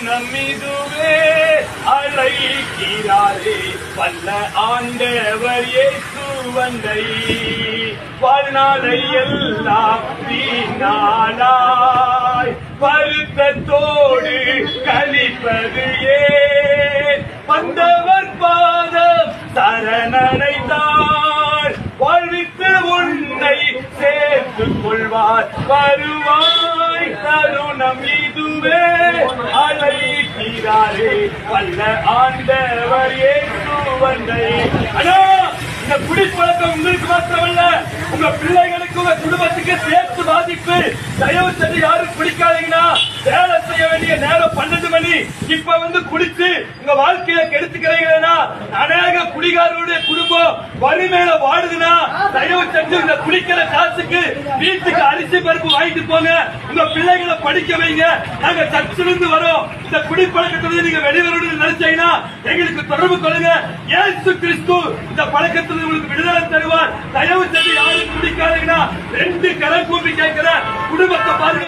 நம்மிதுவே அழைக்கிறாரே வல்ல ஆண்டவர் இயேசு வந்தை வாழ்நாளை எல்லாம் வீணாளாய் வருத்தத்தோடு கழிப்பது ஏன் வந்தவர் பாதம் சரணடைந்தார் வாழ்வித்து உன்னை சேர்த்துக் கொள்வார் வருவாய் தருணம் இதுவே அழைக்கிறாரே வல்ல ஆண்டவர் இயேசு வந்தை. அண்ணா, இந்த குடிப்பழக்கம் உங்களுக்கு மாத்திரமல்ல, உங்க பிள்ளைகளுக்கு உங்க குடும்பத்துக்கு சேர்த்து பாதிப்பு. தயவு செஞ்சு யாரும் குடிக்காதீங்கன்னா, வேலை செய்ய வேண்டிய நேரம் 12 மணி இப்ப குடிச்சு உங்க வாழ்க்கையில கெடுத்துக்கிறீங்கன்னா, அநேக குடிகாரருடைய குடும்பம் வறுமையில வாடுதுன்னா, தயவு செஞ்சு இந்த குடிக்கிற காசுக்கு வீட்டுக்கு அரிசி பருப்பு வாங்கிட்டு போங்க, உங்க பிள்ளைகளை படிக்க வைங்க. நாங்க சர்ச்சிலிருந்து வரோம். இந்த குடிப்பழக்கத்திலிருந்து நீங்க வெளிவரணும்னு நினைச்சீங்கன்னா எங்களுக்கு தொடர்பு கொள்ளுங்க. இயேசு கிறிஸ்து இந்த பழக்கத்தில் உங்களுக்கு விடுதலை தருவார். தயவு செஞ்சு யாரும் குடிக்காதீங்கன்னா 2 கரம் கூப்பி கேட்கிற குடும்பத்தை பாருங்க.